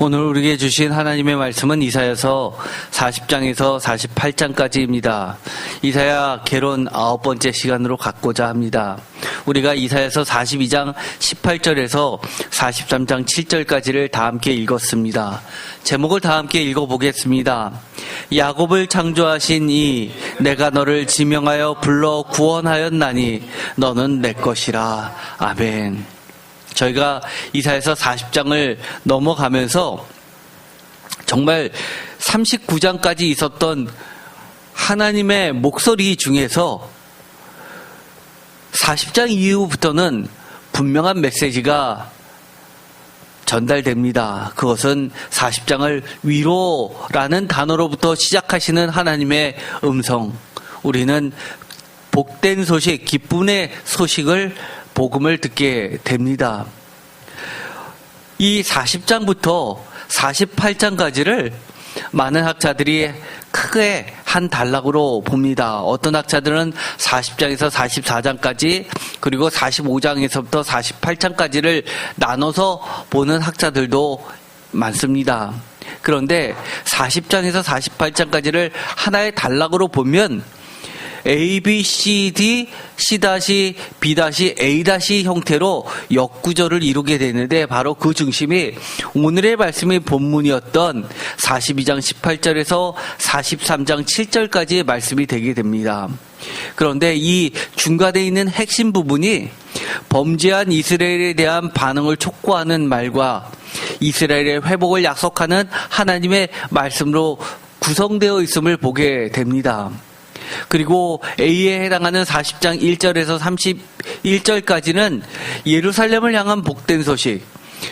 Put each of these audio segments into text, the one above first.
오늘 우리에게 주신 하나님의 말씀은 이사야서 40장에서 48장까지입니다. 이사야 개론 9번째 시간으로 갖고자 합니다. 우리가 이사야서 42장 18절에서 43장 7절까지를 다 함께 읽었습니다. 제목을 다 함께 읽어보겠습니다. 야곱을 창조하신 이 내가 너를 지명하여 불러 구원하였나니 너는 내 것이라. 아멘. 저희가 이사야서 40장을 넘어가면서 정말 39장까지 있었던 하나님의 목소리 중에서 40장 이후부터는 분명한 메시지가 전달됩니다. 그것은 40장을 위로라는 단어로부터 시작하시는 하나님의 음성. 우리는 복된 소식, 기쁨의 소식을 복음을 듣게 됩니다. 이 40장부터 48장까지를 많은 학자들이 크게 한 단락으로 봅니다. 어떤 학자들은 40장에서 44장까지 그리고 45장에서부터 48장까지를 나눠서 보는 학자들도 많습니다. 그런데 40장에서 48장까지를 하나의 단락으로 보면 A, B, C, D, C-, B-, A- 형태로 역구조를 이루게 되는데 바로 그 중심이 오늘의 말씀의 본문이었던 42장 18절에서 43장 7절까지의 말씀이 되게 됩니다. 그런데 이 중간에 있는 핵심 부분이 범죄한 이스라엘에 대한 반응을 촉구하는 말과 이스라엘의 회복을 약속하는 하나님의 말씀으로 구성되어 있음을 보게 됩니다. 그리고 A에 해당하는 40장 1절에서 31절까지는 예루살렘을 향한 복된 소식,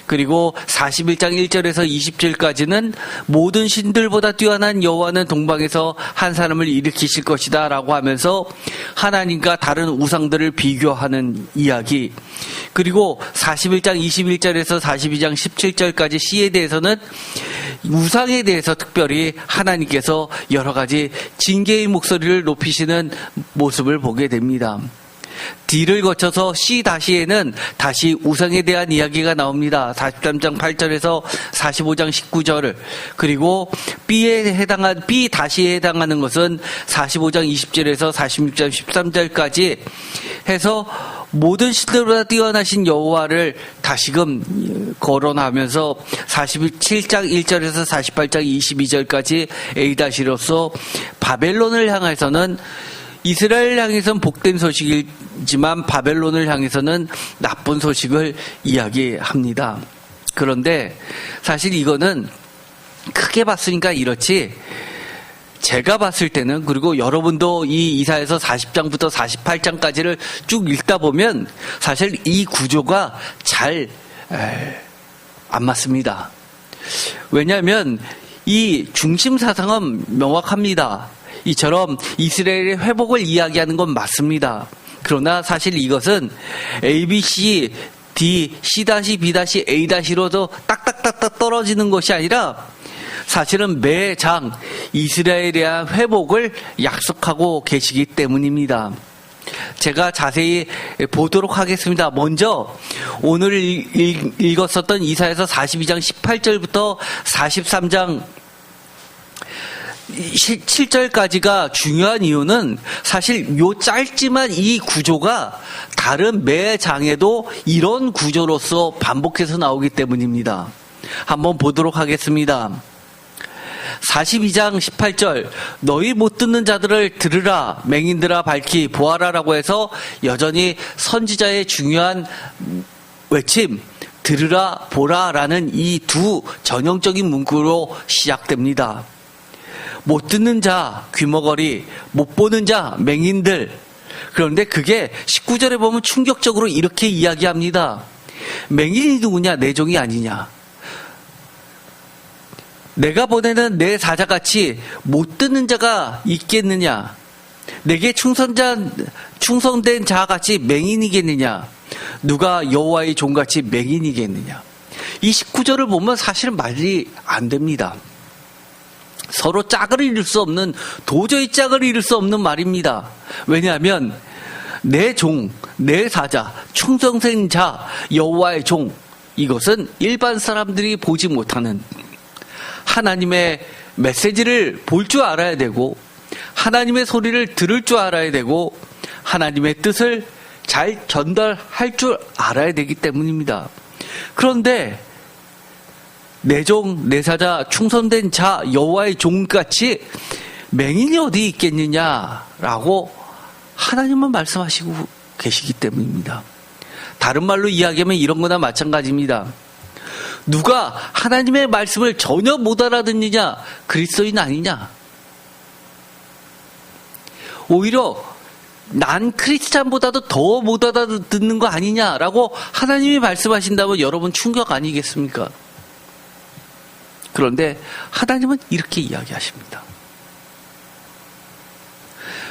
그리고 41장 1절에서 20절까지는 모든 신들보다 뛰어난 여호와는 동방에서 한 사람을 일으키실 것이다 라고 하면서 하나님과 다른 우상들을 비교하는 이야기, 그리고 41장 21절에서 42장 17절까지 C에 대해서는 우상에 대해서 특별히 하나님께서 여러 가지 징계의 목소리를 높이시는 모습을 보게 됩니다. D를 거쳐서 C-에는 다시 우상에 대한 이야기가 나옵니다. 43장 8절에서 45장 19절, 그리고 B에 해당하는 것은 45장 20절에서 46장 13절까지 해서 모든 신들보다 뛰어나신 여호와를 다시금 거론하면서 47장 1절에서 48장 22절까지 A-로서 바벨론을 향해서는 이스라엘 향해서는 복된 소식이지만 바벨론을 향해서는 나쁜 소식을 이야기합니다. 그런데 사실 이거는 크게 봤으니까 이렇지, 제가 봤을 때는, 그리고 여러분도 이 이사야서 40장부터 48장까지를 쭉 읽다 보면 사실 이 구조가 잘 안 맞습니다. 왜냐하면 이 중심 사상은 명확합니다. 이처럼 이스라엘의 회복을 이야기하는 건 맞습니다. 그러나 사실 이것은 A, B, C, D, C-, B-, A-로도 딱딱딱딱 떨어지는 것이 아니라 사실은 매장 이스라엘에 대한 회복을 약속하고 계시기 때문입니다. 제가 자세히 보도록 하겠습니다. 먼저 오늘 읽었었던 이사야서 42장 18절부터 43장 7절까지가 중요한 이유는 사실 요 짧지만 이 구조가 다른 매 장에도 이런 구조로서 반복해서 나오기 때문입니다. 한번 보도록 하겠습니다. 42장 18절, 너희 못 듣는 자들을 들으라, 맹인들아 밝히 보아라라고 해서 여전히 선지자의 중요한 외침, 들으라 보라라는 이 두 전형적인 문구로 시작됩니다. 못 듣는 자 귀머거리, 못 보는 자 맹인들. 그런데 그게 19절에 보면 충격적으로 이렇게 이야기합니다. 맹인이 누구냐? 내 종이 아니냐? 내가 보내는 내 사자같이 못 듣는 자가 있겠느냐? 내게 충성된 자같이 맹인이겠느냐? 누가 여호와의 종같이 맹인이겠느냐? 이 19절을 보면 사실 말이 안 됩니다. 서로 짝을 이룰 수 없는, 도저히 짝을 이룰 수 없는 말입니다. 왜냐하면 내 종, 내 사자, 충성된 자, 여호와의 종, 이것은 일반 사람들이 보지 못하는 하나님의 메시지를 볼 줄 알아야 되고 하나님의 소리를 들을 줄 알아야 되고 하나님의 뜻을 잘 전달할 줄 알아야 되기 때문입니다. 그런데 내 종, 내 사자, 충성된 자, 여호와의 종같이 맹인이 어디 있겠느냐라고 하나님은 말씀하시고 계시기 때문입니다. 다른 말로 이야기하면 이런 거나 마찬가지입니다. 누가 하나님의 말씀을 전혀 못 알아듣느냐? 그리스도인 아니냐? 오히려 난 크리스찬보다도 더 못 알아듣는 거 아니냐라고 하나님이 말씀하신다면 여러분 충격 아니겠습니까? 그런데 하나님은 이렇게 이야기하십니다.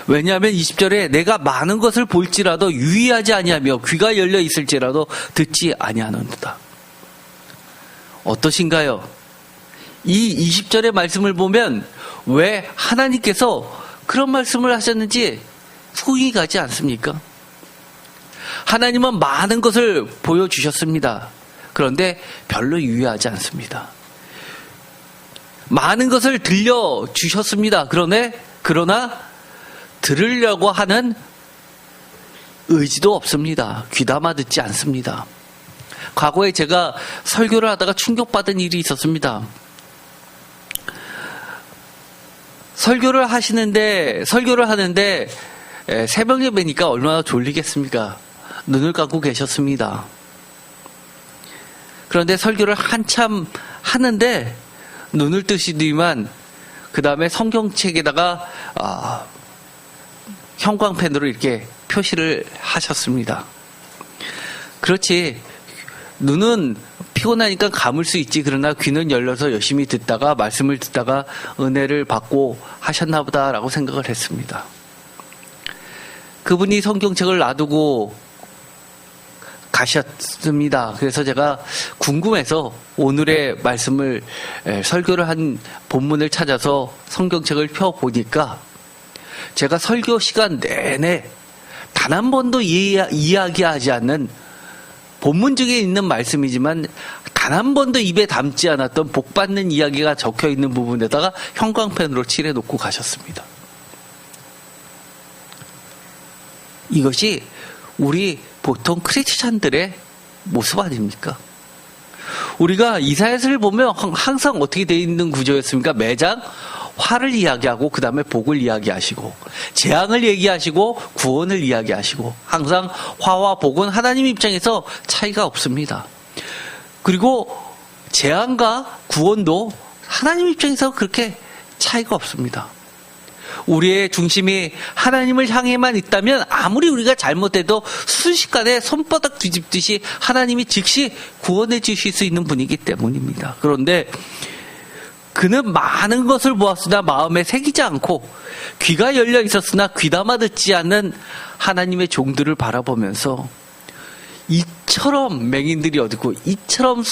왜냐하면 20절에 내가 많은 것을 볼지라도 유의하지 아니하며 귀가 열려 있을지라도 듣지 아니하는도다. 어떠신가요? 이 20절의 말씀을 보면 왜 하나님께서 그런 말씀을 하셨는지 소위 가지 않습니까? 하나님은 많은 것을 보여주셨습니다. 그런데 별로 유의하지 않습니다. 많은 것을 들려주셨습니다. 그러나 들으려고 하는 의지도 없습니다. 귀담아 듣지 않습니다. 과거에 제가 설교를 하다가 충격받은 일이 있었습니다. 설교를 하는데 새벽 예배니까 얼마나 졸리겠습니까? 눈을 감고 계셨습니다. 그런데 설교를 한참 하는데 눈을 뜨시더니만 그 다음에 성경책에다가 형광펜으로 이렇게 표시를 하셨습니다. 그렇지, 눈은 피곤하니까 감을 수 있지, 그러나 귀는 열려서 열심히 듣다가 말씀을 듣다가 은혜를 받고 하셨나 보다라고 생각을 했습니다. 그분이 성경책을 놔두고 가셨습니다. 그래서 제가 궁금해서 오늘의 말씀을 설교를 한 본문을 찾아서 성경책을 펴보니까 제가 설교 시간 내내 단 한 번도 이야기하지 않는 본문 중에 있는 말씀이지만 단 한 번도 입에 담지 않았던 복받는 이야기가 적혀 있는 부분에다가 형광펜으로 칠해놓고 가셨습니다. 이것이 우리 보통 크리스찬들의 모습 아닙니까? 우리가 이사야서를 보면 항상 어떻게 되어 있는 구조였습니까? 매장 화를 이야기하고 그 다음에 복을 이야기하시고 재앙을 얘기하시고 구원을 이야기하시고 항상 화와 복은 하나님 입장에서 차이가 없습니다. 그리고 재앙과 구원도 하나님 입장에서 그렇게 차이가 없습니다. 우리의 중심이 하나님을 향해만 있다면 아무리 우리가 잘못해도 순식간에 손바닥 뒤집듯이 하나님이 즉시 구원해 주실 수 있는 분이기 때문입니다. 그런데 그는 많은 것을 보았으나 마음에 새기지 않고 귀가 열려 있었으나 귀담아 듣지 않는 하나님의 종들을 바라보면서 이처럼 맹인들이 어디 있고 이처럼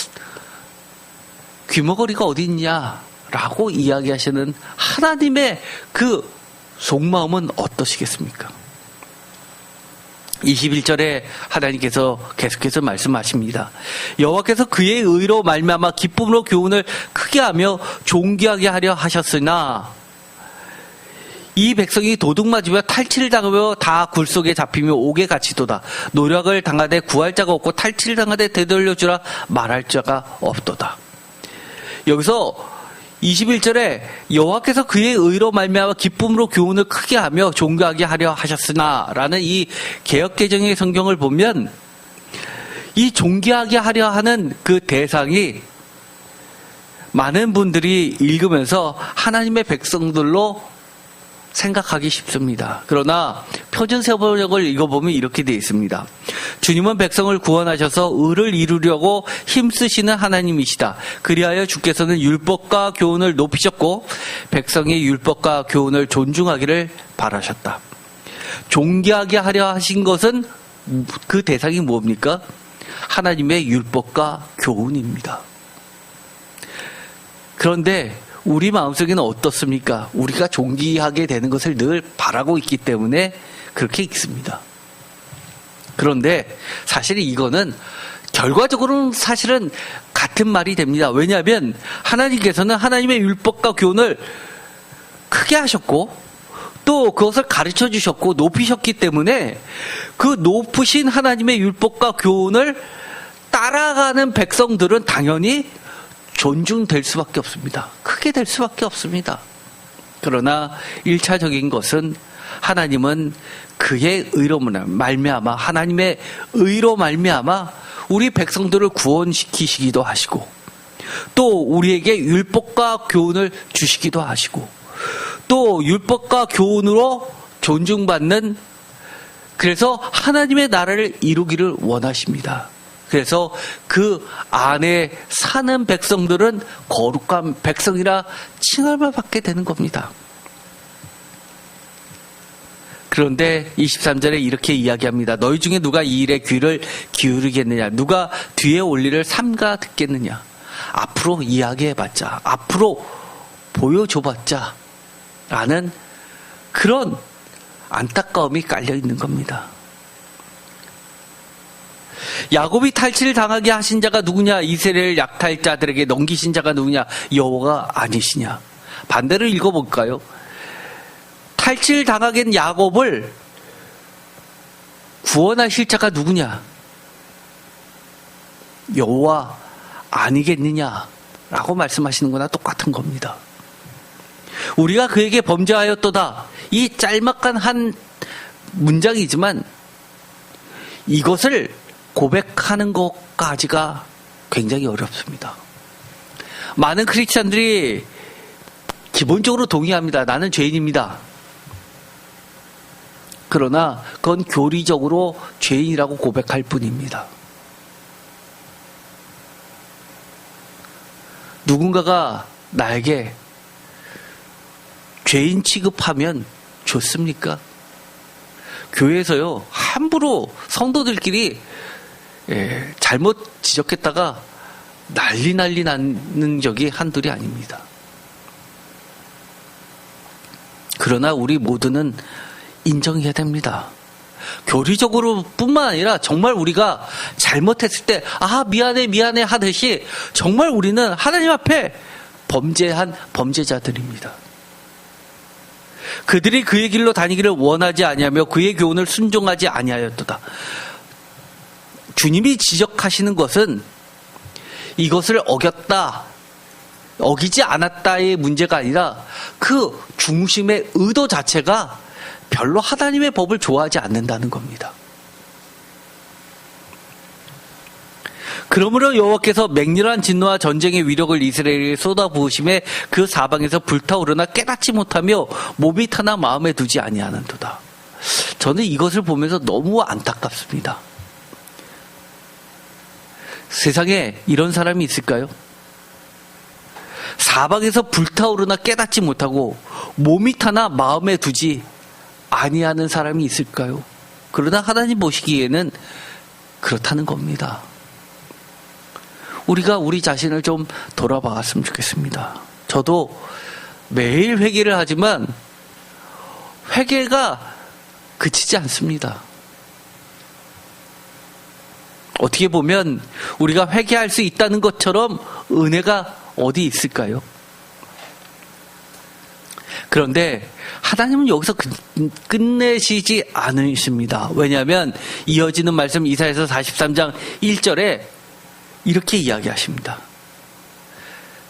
귀머거리가 어디 있냐라고 이야기하시는 하나님의 그 속마음은 어떠시겠습니까? 21절에 하나님께서 계속해서 말씀하십니다. 여호와께서 그의 의로 말미암아 기쁨으로 교훈을 크게 하며 존귀하게 하려 하셨으나 이 백성이 도둑맞으며 탈취를 당하며 다 굴속에 잡히며 옥에 갇히도다. 노력을 당하되 구할 자가 없고 탈취를 당하되 되돌려주라 말할 자가 없도다. 여기서 21절에 여호와께서 그의 의로 말미암아 기쁨으로 교훈을 크게 하며 존귀하게 하려 하셨으나 라는 이 개역개정의 성경을 보면 이 존귀하게 하려 하는 그 대상이 많은 분들이 읽으면서 하나님의 백성들로 생각하기 쉽습니다. 그러나 표준세번역을 읽어보면 이렇게 되어 있습니다. 주님은 백성을 구원하셔서 의를 이루려고 힘쓰시는 하나님이시다. 그리하여 주께서는 율법과 교훈을 높이셨고 백성의 율법과 교훈을 존중하기를 바라셨다. 존귀하게 하려 하신 것은 그 대상이 뭡니까? 하나님의 율법과 교훈입니다. 그런데 우리 마음속에는 어떻습니까? 우리가 존귀하게 되는 것을 늘 바라고 있기 때문에 그렇게 읽습니다. 그런데 사실 이거는 결과적으로는 사실은 같은 말이 됩니다. 왜냐하면 하나님께서는 하나님의 율법과 교훈을 크게 하셨고 또 그것을 가르쳐 주셨고 높이셨기 때문에 그 높으신 하나님의 율법과 교훈을 따라가는 백성들은 당연히 존중될 수밖에 없습니다. 크게 될 수밖에 없습니다. 그러나 1차적인 것은 하나님은 그의 의로 말미암아 하나님의 의로 말미암아 우리 백성들을 구원시키시기도 하시고 또 우리에게 율법과 교훈을 주시기도 하시고 또 율법과 교훈으로 존중받는 그래서 하나님의 나라를 이루기를 원하십니다. 그래서 그 안에 사는 백성들은 거룩한 백성이라 칭함을 받게 되는 겁니다. 그런데 23절에 이렇게 이야기합니다. 너희 중에 누가 이 일에 귀를 기울이겠느냐? 누가 뒤에 올 일을 삼가 듣겠느냐? 앞으로 이야기해봤자, 앞으로 보여줘봤자 라는 그런 안타까움이 깔려있는 겁니다. 야곱이 탈취를 당하게 하신 자가 누구냐? 이스라엘 약탈자들에게 넘기신 자가 누구냐? 여호와가 아니시냐? 반대로 읽어볼까요? 탈취를 당하게 한 야곱을 구원하실 자가 누구냐? 여호와 아니겠느냐? 라고 말씀하시는 거나 똑같은 겁니다. 우리가 그에게 범죄하였도다. 이 짤막한 한 문장이지만 이것을 고백하는 것까지가 굉장히 어렵습니다. 많은 크리스찬들이 기본적으로 동의합니다. 나는 죄인입니다. 그러나 그건 교리적으로 죄인이라고 고백할 뿐입니다. 누군가가 나에게 죄인 취급하면 좋습니까? 교회에서요, 함부로 성도들끼리 잘못 지적했다가 난리 나는 적이 한둘이 아닙니다. 그러나 우리 모두는 인정해야 됩니다. 교리적으로 뿐만 아니라 정말 우리가 잘못했을 때 미안해 하듯이 정말 우리는 하나님 앞에 범죄한 범죄자들입니다. 그들이 그의 길로 다니기를 원하지 아니하며 그의 교훈을 순종하지 아니하였도다. 주님이 지적하시는 것은 이것을 어기지 않았다의 문제가 아니라 그 중심의 의도 자체가 별로 하나님의 법을 좋아하지 않는다는 겁니다. 그러므로 여호와께서 맹렬한 진노와 전쟁의 위력을 이스라엘에 쏟아부으심에 그 사방에서 불타오르나 깨닫지 못하며 몸이 타나 마음에 두지 아니하는도다. 저는 이것을 보면서 너무 안타깝습니다. 세상에 이런 사람이 있을까요? 사방에서 불타오르나 깨닫지 못하고 몸이 타나 마음에 두지 아니하는 사람이 있을까요? 그러나 하나님 보시기에는 그렇다는 겁니다. 우리가 우리 자신을 좀 돌아봤으면 좋겠습니다. 저도 매일 회개를 하지만 회개가 그치지 않습니다. 어떻게 보면 우리가 회개할 수 있다는 것처럼 은혜가 어디 있을까요? 그런데 하나님은 여기서 끝내시지 않으십니다. 왜냐하면 이어지는 말씀 이사야서 43장 1절에 이렇게 이야기하십니다.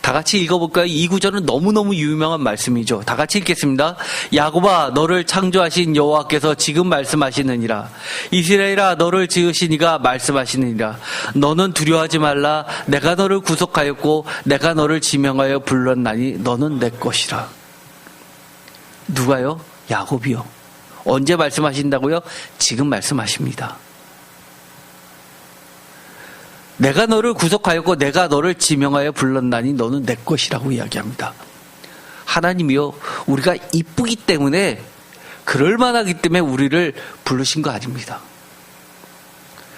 다 같이 읽어볼까요? 이 구절은 너무너무 유명한 말씀이죠. 다 같이 읽겠습니다. 야곱아 너를 창조하신 여호와께서 지금 말씀하시느니라. 이스라엘아 너를 지으신 이가 말씀하시느니라. 너는 두려워하지 말라. 내가 너를 구속하였고 내가 너를 지명하여 불렀나니 너는 내 것이라. 누가요? 야곱이요. 언제 말씀하신다고요? 지금 말씀하십니다. 내가 너를 구속하였고 내가 너를 지명하여 불렀나니 너는 내 것이라고 이야기합니다. 하나님이요, 우리가 이쁘기 때문에 그럴 만하기 때문에 우리를 부르신 거 아닙니다.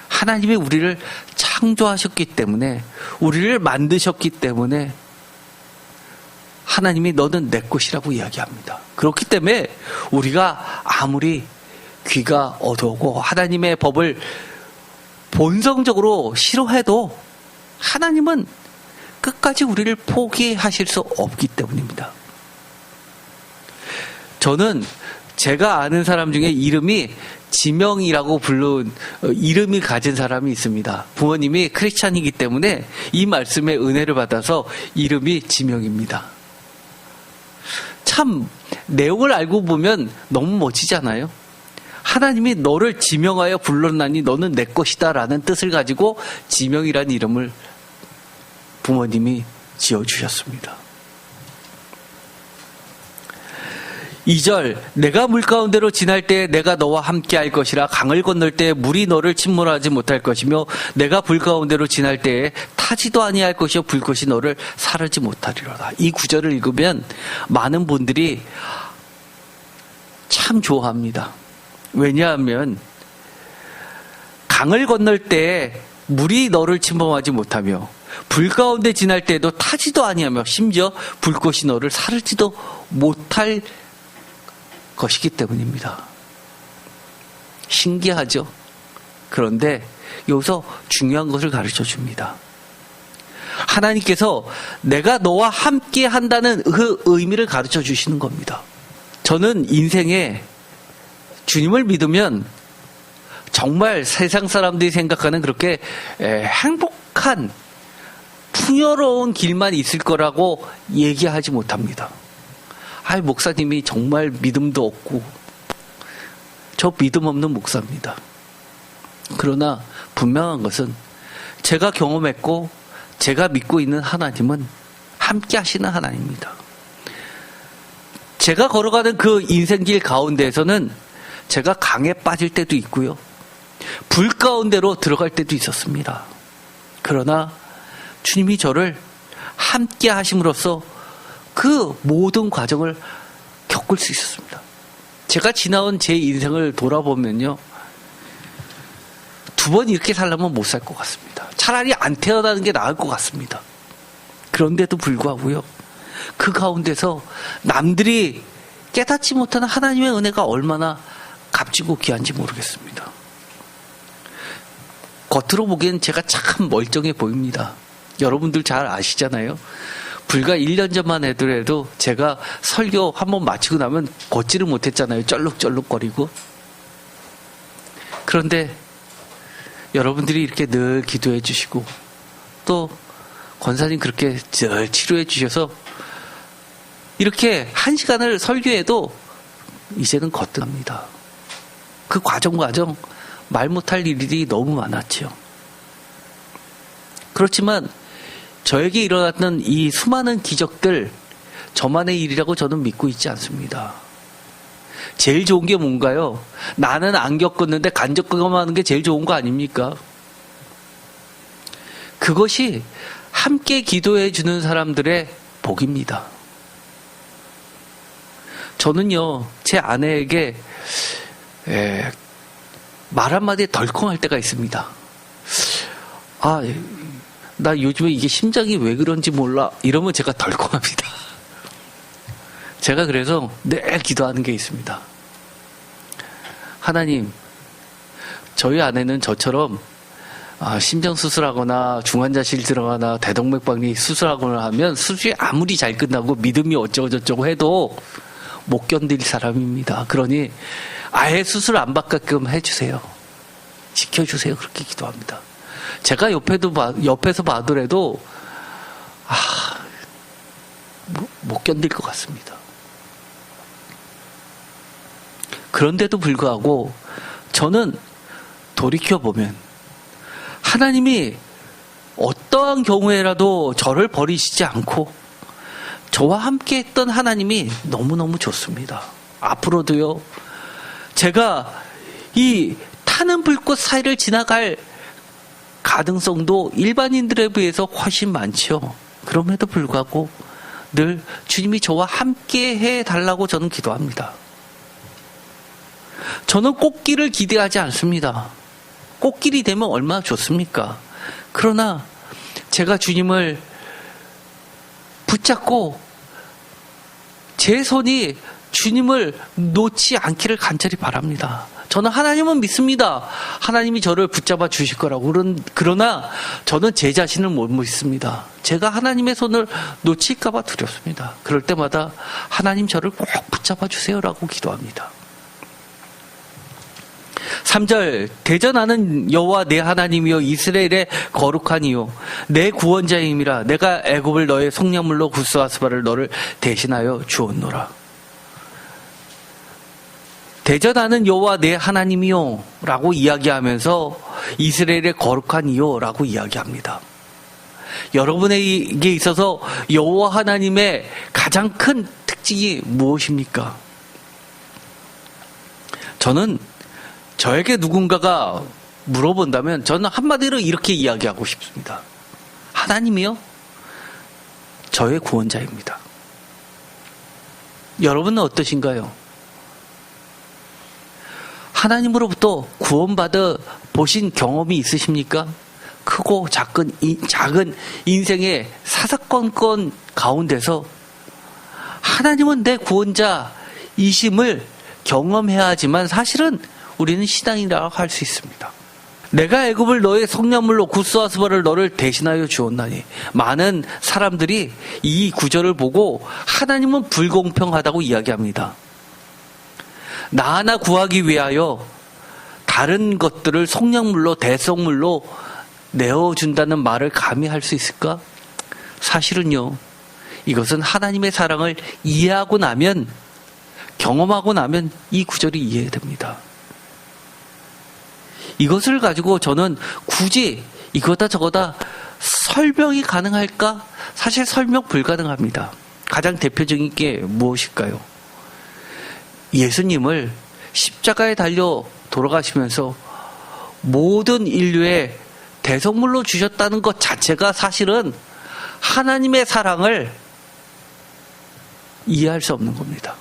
하나님이 우리를 창조하셨기 때문에 우리를 만드셨기 때문에 하나님이 너는 내 것이라고 이야기합니다. 그렇기 때문에 우리가 아무리 귀가 어두우고 하나님의 법을 본성적으로 싫어해도 하나님은 끝까지 우리를 포기하실 수 없기 때문입니다. 저는 제가 아는 사람 중에 이름이 지명이라고 부른 이름이 가진 사람이 있습니다. 부모님이 크리스찬이기 때문에 이 말씀의 은혜를 받아서 이름이 지명입니다. 참 내용을 알고 보면 너무 멋지잖아요. 하나님이 너를 지명하여 불렀나니 너는 내 것이다 라는 뜻을 가지고 지명이라는 이름을 부모님이 지어주셨습니다. 2절 내가 물 가운데로 지날 때에 내가 너와 함께 할 것이라 강을 건널 때에 물이 너를 침몰하지 못할 것이며 내가 불 가운데로 지날 때에 타지도 아니할 것이요 불꽃이 너를 사르지 못하리로다. 이 구절을 읽으면 많은 분들이 참 좋아합니다. 왜냐하면 강을 건널 때에 물이 너를 침범하지 못하며 불 가운데 지날 때에도 타지도 아니하며 심지어 불꽃이 너를 사르지도 못할 것이기 때문입니다. 신기하죠? 그런데 여기서 중요한 것을 가르쳐 줍니다. 하나님께서 내가 너와 함께 한다는 그 의미를 가르쳐 주시는 겁니다. 저는 인생에 주님을 믿으면 정말 세상 사람들이 생각하는 그렇게 행복한 풍요로운 길만 있을 거라고 얘기하지 못합니다. 목사님이 정말 믿음도 없고 저 믿음 없는 목사입니다. 그러나 분명한 것은 제가 경험했고 제가 믿고 있는 하나님은 함께 하시는 하나님입니다. 제가 걸어가는 그 인생길 가운데에서는 제가 강에 빠질 때도 있고요. 불 가운데로 들어갈 때도 있었습니다. 그러나 주님이 저를 함께 하심으로써 그 모든 과정을 겪을 수 있었습니다. 제가 지나온 제 인생을 돌아보면요. 2번 이렇게 살려면 못 살 것 같습니다. 차라리 안 태어나는 게 나을 것 같습니다. 그런데도 불구하고요. 그 가운데서 남들이 깨닫지 못하는 하나님의 은혜가 얼마나 값지고 귀한지 모르겠습니다. 겉으로 보기엔 제가 참 멀쩡해 보입니다. 여러분들 잘 아시잖아요. 불과 1년 전만 해도 제가 설교 한번 마치고 나면 걷지를 못했잖아요. 쩔룩쩔룩거리고. 그런데 여러분들이 이렇게 늘 기도해 주시고 또 권사님 그렇게 늘 치료해 주셔서 이렇게 1시간을 설교해도 이제는 거뜬합니다. 그 과정 말 못할 일이 너무 많았죠. 그렇지만 저에게 일어났던 이 수많은 기적들 저만의 일이라고 저는 믿고 있지 않습니다. 제일 좋은 게 뭔가요? 나는 안 겪었는데 간접 경험하는 게 제일 좋은 거 아닙니까? 그것이 함께 기도해 주는 사람들의 복입니다. 저는요, 제 아내에게 말 한마디에 덜컹할 때가 있습니다. 나 요즘에 이게 심장이 왜 그런지 몰라. 이러면 제가 덜컹합니다. 제가 그래서 늘 기도하는 게 있습니다. 하나님, 저희 아내는 저처럼 심장 수술하거나 중환자실 들어가거나 대동맥박리 수술하거나 하면 수술이 아무리 잘 끝나고 믿음이 어쩌고저쩌고 해도 못 견딜 사람입니다. 그러니 아예 수술 안 받게끔 해주세요. 지켜주세요. 그렇게 기도합니다. 제가 옆에서 봐더라도 못 견딜 것 같습니다. 그런데도 불구하고 저는 돌이켜보면 하나님이 어떠한 경우에라도 저를 버리시지 않고 저와 함께 했던 하나님이 너무너무 좋습니다. 앞으로도요. 제가 이 타는 불꽃 사이를 지나갈 가능성도 일반인들에 비해서 훨씬 많죠. 그럼에도 불구하고 늘 주님이 저와 함께 해달라고 저는 기도합니다. 저는 꽃길을 기대하지 않습니다. 꽃길이 되면 얼마나 좋습니까? 그러나 제가 주님을 붙잡고 제 손이 주님을 놓지 않기를 간절히 바랍니다. 저는 하나님은 믿습니다. 하나님이 저를 붙잡아 주실 거라고. 그러나 저는 제 자신을 못 믿습니다. 제가 하나님의 손을 놓칠까 봐 두렵습니다. 그럴 때마다 하나님 저를 꼭 붙잡아 주세요라고 기도합니다. 3절 대전하는 여호와 내 하나님이여 이스라엘의 거룩한 이요 내 구원자임이라 내가 애굽을 너의 속량물로 구스아스바를 너를 대신하여 주었노라. 대전하는 여호와 내 하나님이요 라고 이야기하면서 이스라엘의 거룩한 이요 라고 이야기합니다. 여러분에게 있어서 여호와 하나님의 가장 큰 특징이 무엇입니까? 저는 저에게 누군가가 물어본다면 저는 한마디로 이렇게 이야기하고 싶습니다. 하나님이요? 저의 구원자입니다. 여러분은 어떠신가요? 하나님으로부터 구원받아 보신 경험이 있으십니까? 크고 작은 인생의 사사건건 가운데서 하나님은 내 구원자이심을 경험해야 하지만 사실은 우리는 신앙이라고 할 수 있습니다. 내가 애굽을 너의 속량물로 구스아스바를 너를 대신하여 주었나니. 많은 사람들이 이 구절을 보고 하나님은 불공평하다고 이야기합니다. 나 하나 구하기 위하여 다른 것들을 속량물로 대속물로 내어준다는 말을 감히 할 수 있을까? 사실은요, 이것은 하나님의 사랑을 이해하고 나면, 경험하고 나면 이 구절이 이해됩니다. 이것을 가지고 저는 굳이 이거다 저거다 설명이 가능할까? 사실 설명 불가능합니다. 가장 대표적인 게 무엇일까요? 예수님을 십자가에 달려 돌아가시면서 모든 인류의 대속물로 주셨다는 것 자체가 사실은 하나님의 사랑을 이해할 수 없는 겁니다.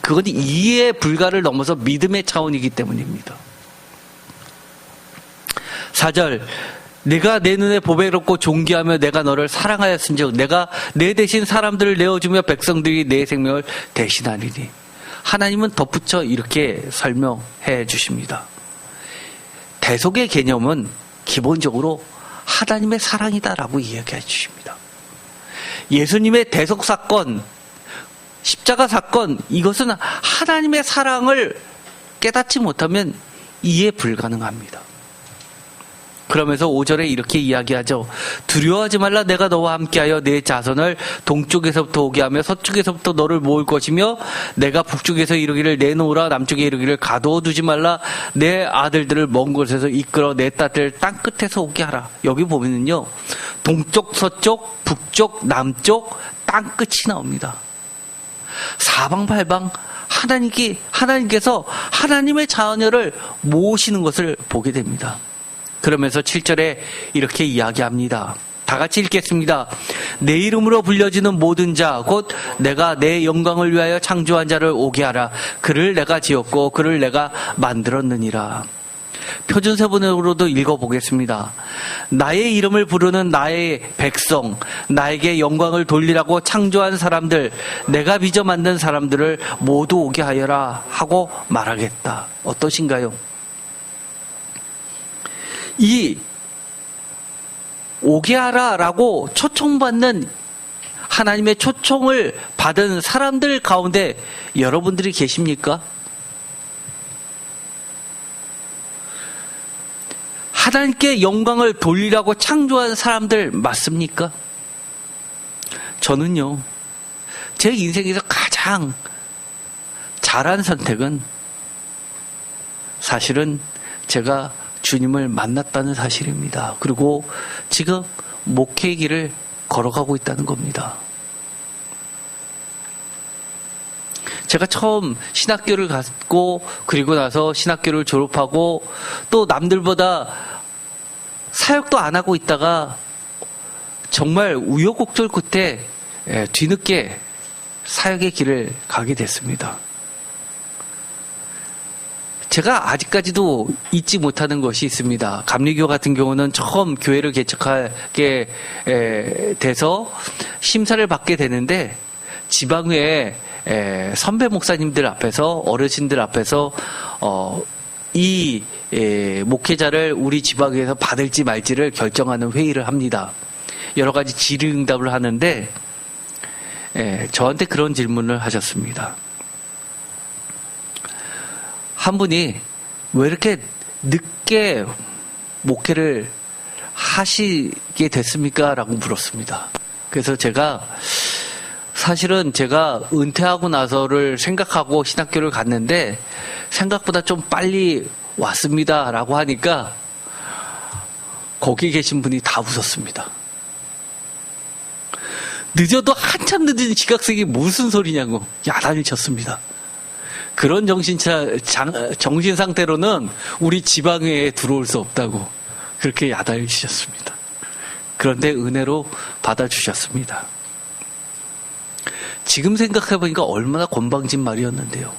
그건 이해 불가를 넘어서 믿음의 차원이기 때문입니다. 4절 내가 내 눈에 보배롭고 존귀하며 내가 너를 사랑하였은즉 내가 내 대신 사람들을 내어주며 백성들이 내 생명을 대신하리니. 하나님은 덧붙여 이렇게 설명해 주십니다. 대속의 개념은 기본적으로 하나님의 사랑이다라고 이야기해 주십니다. 예수님의 대속 사건, 십자가 사건, 이것은 하나님의 사랑을 깨닫지 못하면 이해 불가능합니다. 그러면서 5절에 이렇게 이야기하죠. 두려워하지 말라. 내가 너와 함께하여 내 자손을 동쪽에서부터 오게 하며 서쪽에서부터 너를 모을 것이며 내가 북쪽에서 이르기를 내놓으라. 남쪽에 이르기를 가두어두지 말라. 내 아들들을 먼 곳에서 이끌어 내 딸들 땅끝에서 오게 하라. 여기 보면은요, 동쪽, 서쪽, 북쪽, 남쪽 땅끝이 나옵니다. 사방팔방 하나님께서 하나님의 자녀를 모으시는 것을 보게 됩니다. 그러면서 7절에 이렇게 이야기합니다. 다 같이 읽겠습니다. 내 이름으로 불려지는 모든 자 곧 내가 내 영광을 위하여 창조한 자를 오게 하라. 그를 내가 지었고 그를 내가 만들었느니라. 표준세번역으로도 읽어보겠습니다. 나의 이름을 부르는 나의 백성, 나에게 영광을 돌리라고 창조한 사람들, 내가 빚어 만든 사람들을 모두 오게 하여라 하고 말하겠다. 어떠신가요? 이 오게 하라라고 초청받는 하나님의 초청을 받은 사람들 가운데 여러분들이 계십니까? 하나님께 영광을 돌리라고 창조한 사람들 맞습니까? 저는요, 제 인생에서 가장 잘한 선택은 사실은 제가 주님을 만났다는 사실입니다. 그리고 지금 목회의 길을 걸어가고 있다는 겁니다. 제가 처음 신학교를 갔고 그리고 나서 신학교를 졸업하고 또 남들보다 사역도 안 하고 있다가 정말 우여곡절 끝에 뒤늦게 사역의 길을 가게 됐습니다. 제가 아직까지도 잊지 못하는 것이 있습니다. 감리교 같은 경우는 처음 교회를 개척하게 돼서 심사를 받게 되는데 지방회 선배 목사님들 앞에서, 어르신들 앞에서 이 목회자를 우리 지방회에서 받을지 말지를 결정하는 회의를 합니다. 여러 가지 질의응답을 하는데 저한테 그런 질문을 하셨습니다. 한 분이 왜 이렇게 늦게 목회를 하시게 됐습니까? 라고 물었습니다. 그래서 제가 사실은 제가 은퇴하고 나서를 생각하고 신학교를 갔는데 생각보다 좀 빨리 왔습니다. 라고 하니까 거기 계신 분이 다 웃었습니다. 늦어도 한참 늦은 지각생이 무슨 소리냐고 야단을 쳤습니다. 그런 정신 상태로는 우리 지방회에 들어올 수 없다고 그렇게 야단을 치셨습니다. 그런데 은혜로 받아주셨습니다. 지금 생각해보니까 얼마나 건방진 말이었는데요.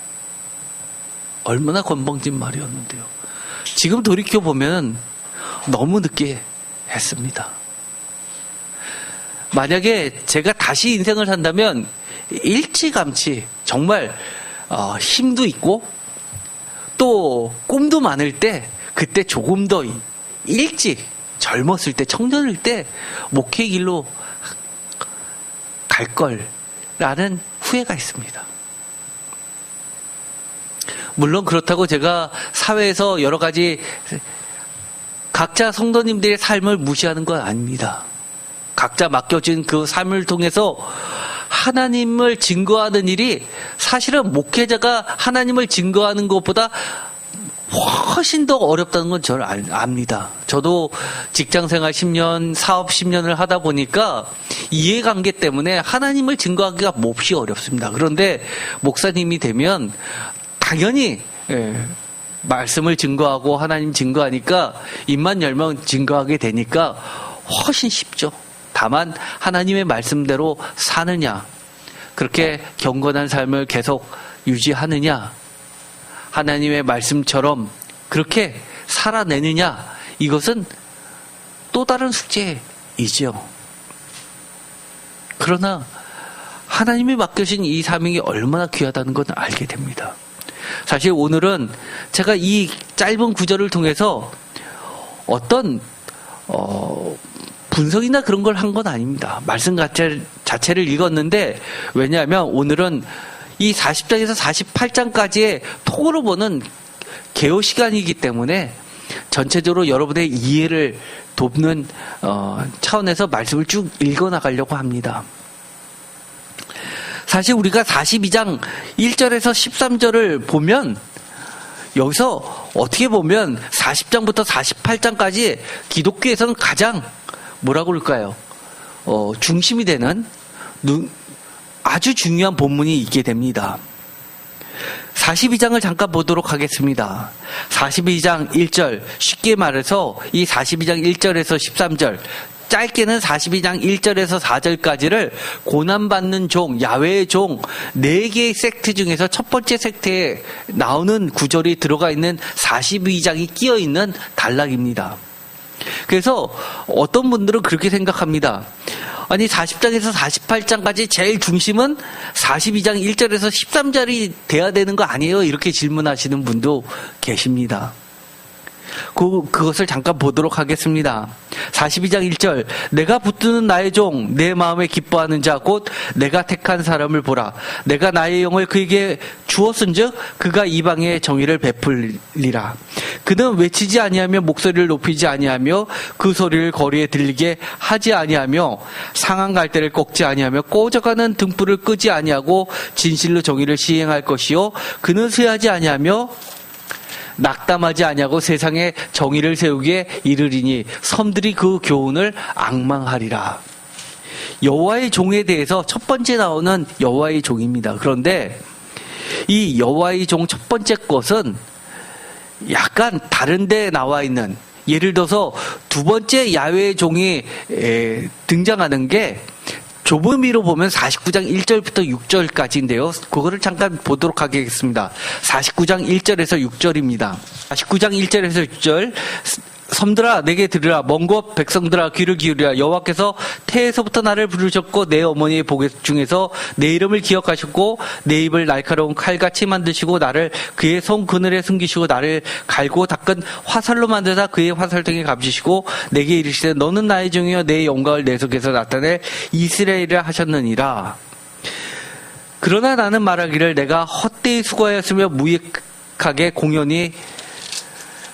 얼마나 건방진 말이었는데요. 지금 돌이켜보면 너무 늦게 했습니다. 만약에 제가 다시 인생을 산다면 일찌감치 정말 힘도 있고 또 꿈도 많을 때 그때 조금 더 일찍 젊었을 때 청년일 때 목회 길로 갈 걸라는 후회가 있습니다. 물론 그렇다고 제가 사회에서 여러 가지 각자 성도님들의 삶을 무시하는 건 아닙니다. 각자 맡겨진 그 삶을 통해서 하나님을 증거하는 일이 사실은 목회자가 하나님을 증거하는 것보다 훨씬 더 어렵다는 건 저를 압니다. 저도 직장생활 10년, 사업 10년을 하다 보니까 이해관계 때문에 하나님을 증거하기가 몹시 어렵습니다. 그런데 목사님이 되면 당연히 말씀을 증거하고 하나님 증거하니까 입만 열면 증거하게 되니까 훨씬 쉽죠. 다만 하나님의 말씀대로 사느냐, 그렇게 경건한 삶을 계속 유지하느냐, 하나님의 말씀처럼 그렇게 살아내느냐, 이것은 또 다른 숙제이죠. 그러나 하나님이 맡겨진 이 사명이 얼마나 귀하다는 건 알게 됩니다. 사실 오늘은 제가 이 짧은 구절을 통해서 어떤 분석이나 그런 걸 한 건 아닙니다. 말씀 자체를 읽었는데, 왜냐하면 오늘은 이 40장에서 48장까지의 통으로 보는 개요 시간이기 때문에 전체적으로 여러분의 이해를 돕는 차원에서 말씀을 쭉 읽어나가려고 합니다. 사실 우리가 42장 1절에서 13절을 보면 여기서 어떻게 보면 40장부터 48장까지 기독교에서는 가장 뭐라고 그럴까요? 중심이 되는 아주 중요한 본문이 있게 됩니다. 42장을 잠깐 보도록 하겠습니다. 42장 1절, 쉽게 말해서 이 42장 1절에서 13절, 짧게는 42장 1절에서 4절까지를 고난받는 종, 야훼의 종 4개의 섹트 중에서 첫 번째 섹트에 나오는 구절이 들어가 있는 42장이 끼어 있는 단락입니다. 그래서 어떤 분들은 그렇게 생각합니다. 아니 40장에서 48장까지 제일 중심은 42장 1절에서 13절이 돼야 되는 거 아니에요? 이렇게 질문하시는 분도 계십니다. 그것을 잠깐 보도록 하겠습니다. 42장 1절, 내가 붙드는 나의 종, 내 마음에 기뻐하는 자 곧 내가 택한 사람을 보라. 내가 나의 영을 그에게 주었은즉 그가 이방의 정의를 베풀리라. 그는 외치지 아니하며 목소리를 높이지 아니하며 그 소리를 거리에 들리게 하지 아니하며 상한 갈대를 꺾지 아니하며 꺼져가는 등불을 끄지 아니하고 진실로 정의를 시행할 것이요 그는 쇠하지 아니하며 낙담하지 아니하고 세상에 정의를 세우기에 이르리니 섬들이 그 교훈을 앙망하리라. 여호와의 종에 대해서 첫 번째 나오는 여호와의 종입니다. 그런데 이 여호와의 종 첫 번째 것은 약간 다른 데 나와 있는, 예를 들어서 두 번째 야훼의 종이 등장하는 게 좁은 의미로 보면 49장 1절부터 6절까지인데요. 그거를 잠깐 보도록 하겠습니다. 49장 1절에서 6절입니다. 49장 1절에서 6절 섬들아 내게 들으라. 먼 곳 백성들아 귀를 기울이라. 여호와께서 태에서부터 나를 부르셨고 내 어머니의 복 중에서 내 이름을 기억하셨고 내 입을 날카로운 칼같이 만드시고 나를 그의 손 그늘에 숨기시고 나를 갈고 닦은 화살로 만드사 그의 화살등에 감지시고 내게 이르시되 너는 나의 종이여 내 영광을 내 속에서 나타낼 이스라엘이라 하셨느니라. 그러나 나는 말하기를 내가 헛되이 수고하였으며 무익하게 공연히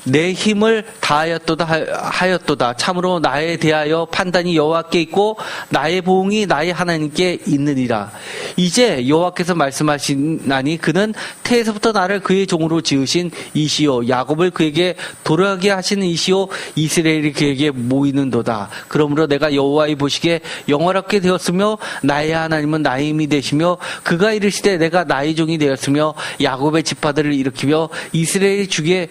내 힘을 다하였도다. 참으로 나에 대하여 판단이 여호와께 있고 나의 보응이 나의 하나님께 있느니라. 이제 여호와께서 말씀하시나니 그는 태에서부터 나를 그의 종으로 지으신 이시요 야곱을 그에게 돌아가게 하시는 이시요 이스라엘이 그에게 모이는도다. 그러므로 내가 여호와의 보시기에 영화롭게 되었으며 나의 하나님은 나의 힘이 되시며 그가 이르시되 내가 나의 종이 되었으며 야곱의 지파들을 일으키며 이스라엘의 주에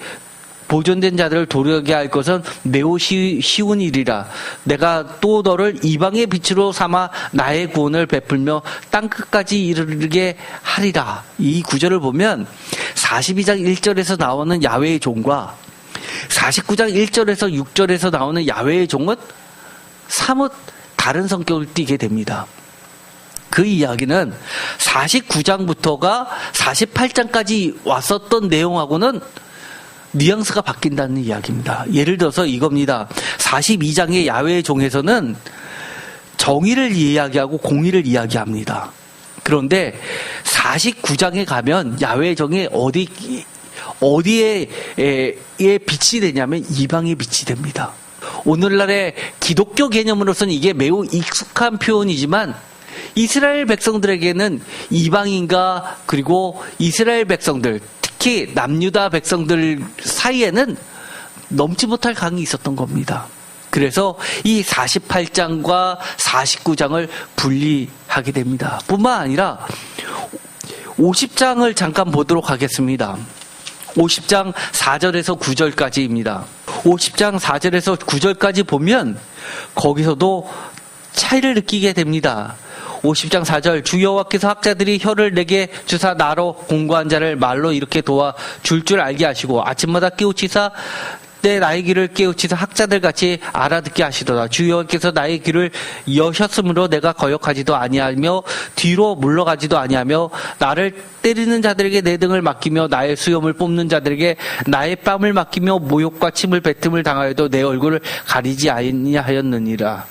보존된 자들을 도르게 할 것은 매우 쉬운 일이라. 내가 또 너를 이방의 빛으로 삼아 나의 구원을 베풀며 땅끝까지 이르게 하리라. 이 구절을 보면 42장 1절에서 나오는 야훼의 종과 49장 1절에서 6절에서 나오는 야훼의 종은 사뭇 다른 성격을 띠게 됩니다. 그 이야기는 49장부터가 48장까지 왔었던 내용하고는 뉘앙스가 바뀐다는 이야기입니다. 예를 들어서 이겁니다. 42장의 야훼의 종에서는 정의를 이야기하고 공의를 이야기합니다. 그런데 49장에 가면 야훼의 종이 어디에 빛이 되냐면 이방의 빛이 됩니다. 오늘날의 기독교 개념으로서는 이게 매우 익숙한 표현이지만 이스라엘 백성들에게는 이방인과 그리고 이스라엘 백성들, 특히 남유다 백성들 사이에는 넘지 못할 강이 있었던 겁니다. 그래서 이 48장과 49장을 분리하게 됩니다. 뿐만 아니라 50장을 잠깐 보도록 하겠습니다. 50장 4절에서 9절까지입니다. 50장 4절에서 9절까지 보면 거기서도 차이를 느끼게 됩니다. 50장 4절 주 여호와께서 학자들이 혀를 내게 주사 나로 공고한 자를 말로 이렇게 도와 줄 알게 하시고 아침마다 깨우치사 때 나의 귀를 깨우치사 학자들 같이 알아듣게 하시도다. 주 여호와께서 나의 귀를 여셨으므로 내가 거역하지도 아니하며 뒤로 물러가지도 아니하며 나를 때리는 자들에게 내 등을 맡기며 나의 수염을 뽑는 자들에게 나의 뺨을 맡기며 모욕과 침을 뱉음을 당하여도 내 얼굴을 가리지 아니하였느니라.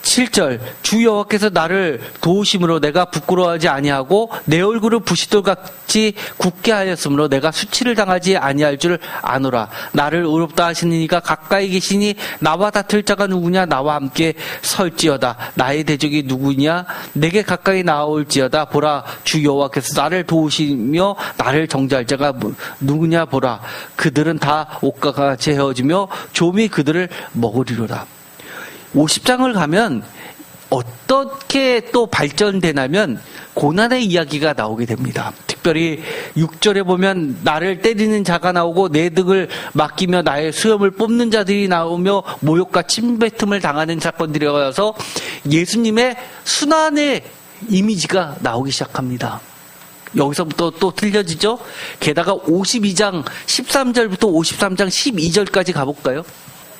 7절 주 여호와께서 나를 도우심으로 내가 부끄러워하지 아니하고 내 얼굴을 부싯돌같이 굳게 하였으므로 내가 수치를 당하지 아니할 줄 아노라. 나를 의롭다 하시는 이가 가까이 계시니 나와 다툴 자가 누구냐. 나와 함께 설지어다. 나의 대적이 누구냐. 내게 가까이 나올지어다. 보라 주 여호와께서 나를 도우시며 나를 정죄할 자가 누구냐. 보라 그들은 다 옷과 같이 헤어지며 좀이 그들을 먹으리로다. 50장을 가면 어떻게 또 발전되냐면 고난의 이야기가 나오게 됩니다. 특별히 6절에 보면 나를 때리는 자가 나오고 내 등을 맡기며 나의 수염을 뽑는 자들이 나오며 모욕과 침뱉음을 당하는 사건들이 와서 예수님의 순환의 이미지가 나오기 시작합니다. 여기서부터 또 틀려지죠? 게다가 52장 13절부터 53장 12절까지 가볼까요?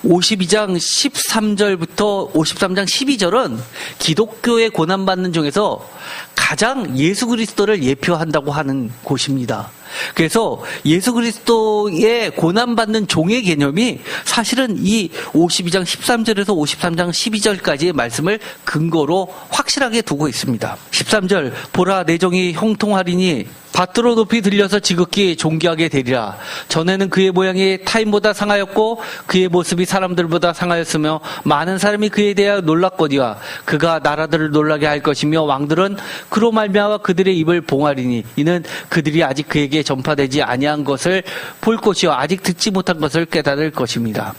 52장 13절부터 53장 12절은 기독교의 고난받는 중에서 가장 예수 그리스도를 예표한다고 하는 곳입니다. 그래서 예수 그리스도의 고난받는 종의 개념이 사실은 이 52장 13절에서 53장 12절까지의 말씀을 근거로 확실하게 두고 있습니다. 13절 보라 내 종이 형통하리니 밭으로 높이 들려서 지극히 존귀하게 되리라. 전에는 그의 모양이 타인보다 상하였고 그의 모습이 사람들보다 상하였으며 많은 사람이 그에 대하여 놀랐거니와 그가 나라들을 놀라게 할 것이며 왕들은 그로 말미암아 그들의 입을 봉하리니 이는 그들이 아직 그에게 전파되지 아니한 것을 볼 것이요 아직 듣지 못한 것을 깨달을 것입니다.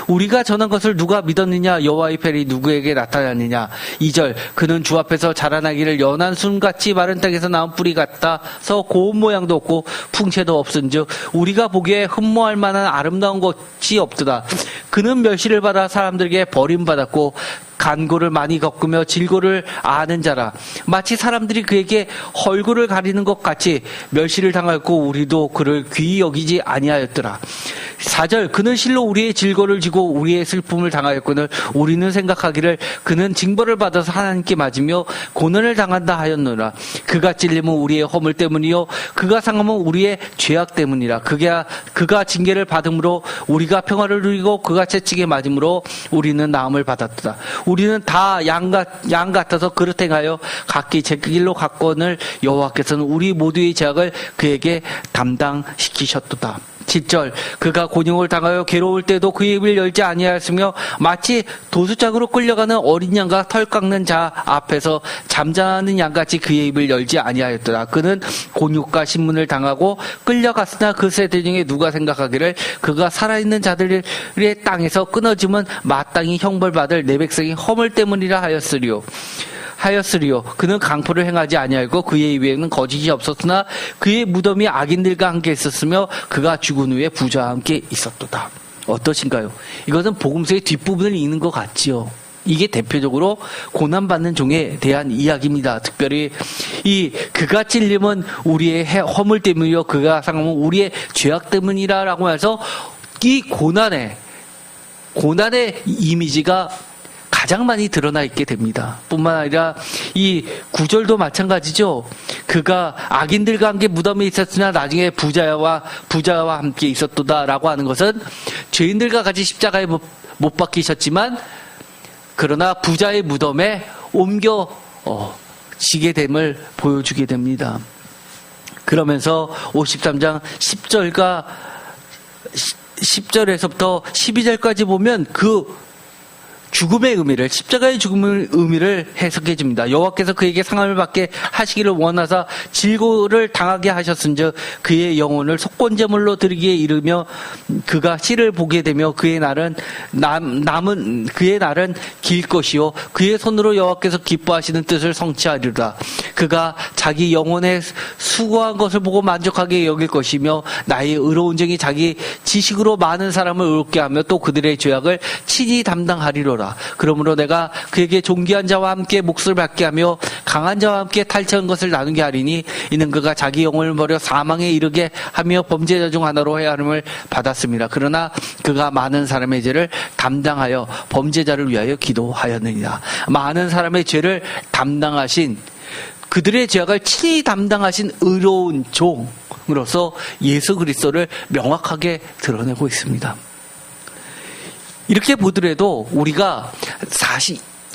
우리가 전한 것을 누가 믿었느냐. 여호와의 펠이 누구에게 나타났느냐. 2절 그는 주 앞에서 자라나기를 연한 순같이 마른 땅에서 나온 뿌리 같아서 고운 모양도 없고 풍채도 없은즉 우리가 보기에 흠모할 만한 아름다운 것이 없도다. 그는 멸시를 받아 사람들에게 버림받았고 간고를 많이 겪으며 질고를 아는 자라. 마치 사람들이 그에게 헐구를 가리는 것 같이 멸시를 당하였고 우리도 그를 귀히 여기지 아니하였더라. 4절 그는 실로 우리의 질거를 지고 우리의 슬픔을 당하였거늘 우리는 생각하기를 그는 징벌을 받아서 하나님께 맞으며 고난을 당한다 하였노라. 그가 찔림은 우리의 허물 때문이요 그가 상함은 우리의 죄악 때문이라. 그가 징계를 받음으로 우리가 평화를 누리고 그가 채찍에 맞음으로 우리는 나음을 받았다. 우리는 다 양 같아서 그릇 행하여 각기 제 길로 갔거늘 여호와께서는 우리 모두의 죄악을 그에게 담당시키셨도다. 7절 그가 곤욕을 당하여 괴로울 때도 그의 입을 열지 아니하였으며 마치 도수장으로 끌려가는 어린 양과 털 깎는 자 앞에서 잠자는 양같이 그의 입을 열지 아니하였더라. 그는 곤욕과 신문을 당하고 끌려갔으나 그 세대 중에 누가 생각하기를 그가 살아있는 자들의 땅에서 끊어지면 마땅히 형벌받을 내 백성이 허물 때문이라 하였으리요. 그는 강포를 행하지 아니하고 그의 입에는 거짓이 없었으나 그의 무덤이 악인들과 함께 있었으며 그가 죽은 후에 부자와 함께 있었도다. 어떠신가요? 이것은 복음서의 뒷부분을 읽는 것 같지요. 이게 대표적으로 고난받는 종에 대한 이야기입니다. 특별히 그가 찔림은 우리의 허물 때문이요 그가 상함은 우리의 죄악 때문이라라고 해서 이 고난의 이미지가 가장 많이 드러나 있게 됩니다. 뿐만 아니라 이 9절도 마찬가지죠. 그가 악인들과 함께 무덤에 있었으나 나중에 부자와 함께 있었도다라고 하는 것은 죄인들과 같이 십자가에 못 박히셨지만 그러나 부자의 무덤에 옮겨 지게 됨을 보여주게 됩니다. 그러면서 53장 10절에서부터 12절까지 보면 그 죽음의 의미를 십자가의 죽음의 의미를 해석해 줍니다. 여호와께서 그에게 상함을 받게 하시기를 원하사 질고를 당하게 하셨은즉 그의 영혼을 속건제물로 드리기에 이르며 그가 씨를 보게 되며 그의 날은 길 것이요 그의 손으로 여호와께서 기뻐하시는 뜻을 성취하리라. 그가 자기 영혼에 수고한 것을 보고 만족하게 여길 것이며 나의 의로운 정이 자기 지식으로 많은 사람을 의롭게 하며 또 그들의 죄악을 친히 담당하리로라. 그러므로 내가 그에게 존귀한 자와 함께 몫을 받게 하며 강한 자와 함께 탈취한 것을 나누게 하리니 이는 그가 자기 영혼을 버려 사망에 이르게 하며 범죄자 중 하나로 해하름을 받았습니다. 그러나 그가 많은 사람의 죄를 담당하여 범죄자를 위하여 기도하였느니라. 많은 사람의 죄를 담당하신 그들의 죄악을 친히 담당하신 의로운 종으로서 예수 그리스도를 명확하게 드러내고 있습니다. 이렇게 보더라도 우리가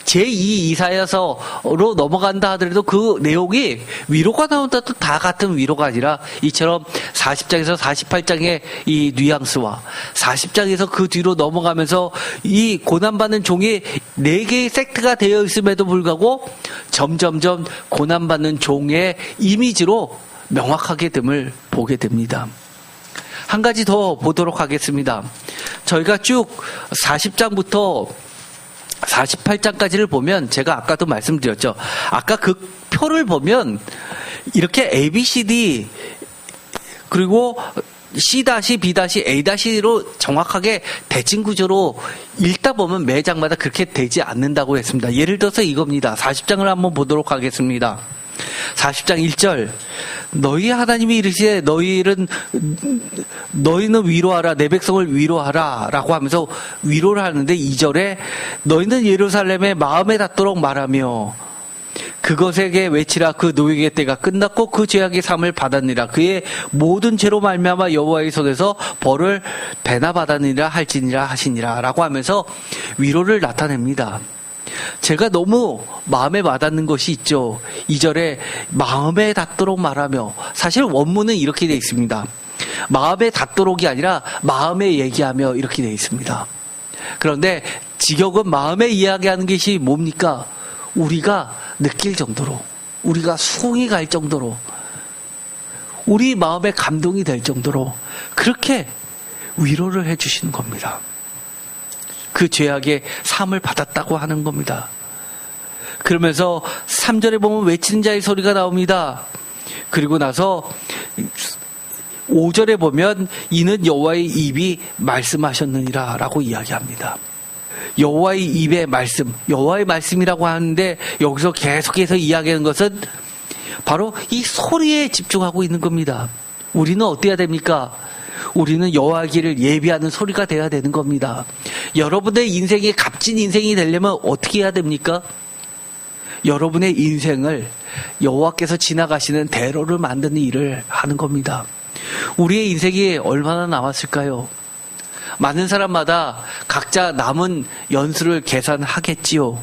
제2 이사야서로 넘어간다 하더라도 그 내용이 위로가 나온다도 다 같은 위로가 아니라 이처럼 40장에서 48장의 이 뉘앙스와 40장에서 그 뒤로 넘어가면서 이 고난받는 종이 4개의 섹트가 되어 있음에도 불구하고 점점점 고난받는 종의 이미지로 명확하게 됨을 보게 됩니다. 한 가지 더 보도록 하겠습니다. 저희가 쭉 40장부터 48장까지를 보면 제가 아까도 말씀드렸죠. 아까 그 표를 보면 이렇게 ABCD 그리고 C-, B-, A-로 정확하게 대칭 구조로 읽다 보면 매 장마다 그렇게 되지 않는다고 했습니다. 예를 들어서 이겁니다. 40장을 한번 보도록 하겠습니다. 40장 1절 너희 하나님이 이르시되 너희는 위로하라 내 백성을 위로하라 라고 하면서 위로를 하는데 2절에 너희는 예루살렘에 마음에 닿도록 말하며 그것에게 외치라 그 노역의 때가 끝났고 그 죄악의 삶을 받았느니라 그의 모든 죄로 말미암아 여호와의 손에서 벌을 배나 받았느니라 할지니라 하시니라 라고 하면서 위로를 나타냅니다. 제가 너무 마음에 와닿는 것이 있죠. 2절에 마음에 닿도록 말하며 사실 원문은 이렇게 되어 있습니다. 마음에 닿도록이 아니라 마음에 얘기하며 이렇게 되어 있습니다. 그런데 직역은 마음에 이야기하는 것이 뭡니까? 우리가 느낄 정도로 우리가 수긍이 갈 정도로 우리 마음에 감동이 될 정도로 그렇게 위로를 해주시는 겁니다. 그 죄악의 삶을 받았다고 하는 겁니다. 그러면서 3절에 보면 외치는 자의 소리가 나옵니다. 그리고 나서 5절에 보면 이는 여호와의 입이 말씀하셨느니라 라고 이야기합니다. 여호와의 입의 말씀, 여호와의 말씀이라고 하는데 여기서 계속해서 이야기하는 것은 바로 이 소리에 집중하고 있는 겁니다. 우리는 어때야 됩니까? 우리는 여호와의 길을 예비하는 소리가 돼야 되는 겁니다. 여러분의 인생이 값진 인생이 되려면 어떻게 해야 됩니까? 여러분의 인생을 여호와께서 지나가시는 대로를 만드는 일을 하는 겁니다. 우리의 인생이 얼마나 남았을까요? 많은 사람마다 각자 남은 연수를 계산하겠지요.